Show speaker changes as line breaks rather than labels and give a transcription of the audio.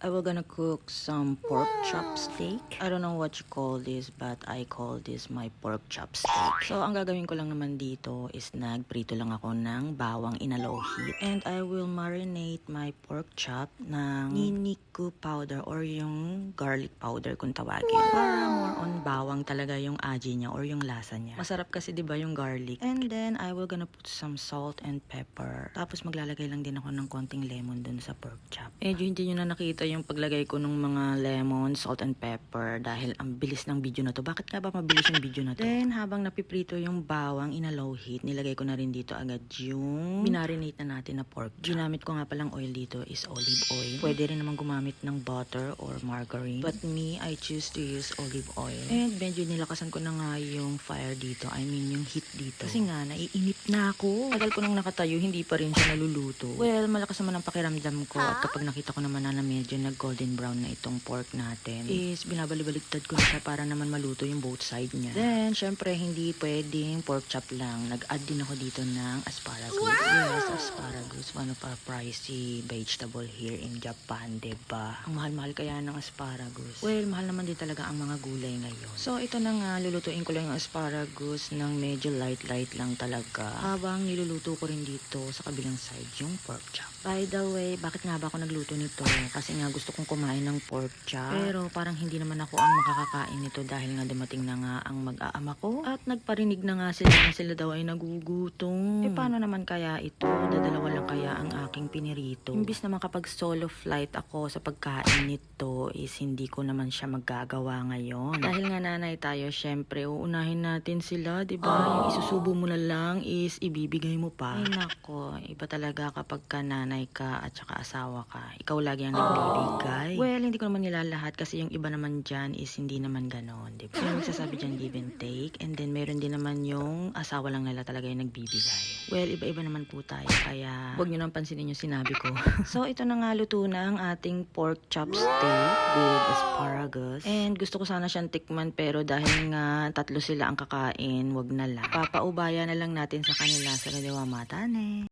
I will gonna cook some pork chop steak. I don't know what you call this, but I call this my pork chop steak. So, ang gagawin ko lang naman dito is nagprito lang ako ng bawang in a low heat. And I will marinate my pork chop ng niniku powder or yung garlic powder kung tawagin. Para more on bawang talaga yung aji niya or yung lasa niya. Masarap kasi 'di ba yung garlic. And then I will gonna put some salt and pepper. Tapos maglalagay lang din ako ng konting lemon dun sa pork chop. Medyo hindi nyo na nakita yung paglagay ko ng mga lemon, salt and pepper dahil ang bilis ng video na to. Bakit nga ba mabilis yung video na to? Then habang napiprito yung bawang in a low heat, nilagay ko na rin dito agad yung minarinate na natin na pork chop. Ginamit ko nga palang oil dito is olive oil. Pwede rin naman gumamit ng butter or margarine. But me, I choose to use olive oil. And medyo nilakasan ko na nga yung fire dito. I mean yung heat dito. Kasi nga, naiinip na ako. Tagal ko nang nakatayo, hindi pa rin siya naluluto. Well, malakas naman ang pakiramdam ko. At kapag nakita ko naman na medyo nag-golden brown na itong pork natin, is binabalibaligtad ko na siya para naman maluto yung both side niya. Then, syempre, hindi pwedeng pork chop lang. Nag-add din ako dito ng asparagus. Wow! Yes, asparagus. One of our pricey vegetable here in Japan, diba? Ang mahal-mahal kaya ng asparagus. Well, mahal naman din talaga ang mga gulay ngayon. So, ito na nga, lulutuin ko lang yung asparagus ng medyo light-light lang talaga. Habang niluluto ko rin dito sa kabilang side yung pork chop. By the way, bakit nga ba ako nagluto nito? Kasi nga gusto kong kumain ng pork chop. Pero parang hindi naman ako ang makakakain nito dahil nga dumating na nga ang mag-aama ko. At nagparinig na nga sila na sila daw ay nagugutom. Paano naman kaya ito? Dadalawa lang kaya ang aking pinirito. Imbis naman kapag solo flight ako sa pagkain nito is hindi ko naman siya magagawa ngayon. Dahil nga nanay tayo, syempre uunahin natin sila, diba? Yung isusubo mo na lang is ibibigay mo pa. Ay nako, iba talaga kapag ka nanay ka at saka asawa ka. Ikaw lagi ang nagbibigay. Well, hindi ko naman nila lahat kasi yung iba naman dyan is hindi naman ganon, diba? So, yung magsasabi dyan give and take. And then, meron din naman yung asawa lang nila talaga yung nagbibigay. Well, iba-iba naman po tayo. Kaya, huwag nyo nang pansinin yung sinabi ko. So, ito na nga luto na ang ating pork chop steak with asparagus. And gusto ko sana siyang tikman pero dahil nga tatlo sila ang kakain, wag na lang. Papaubaya na lang natin sa kanila sa kaniwa matane.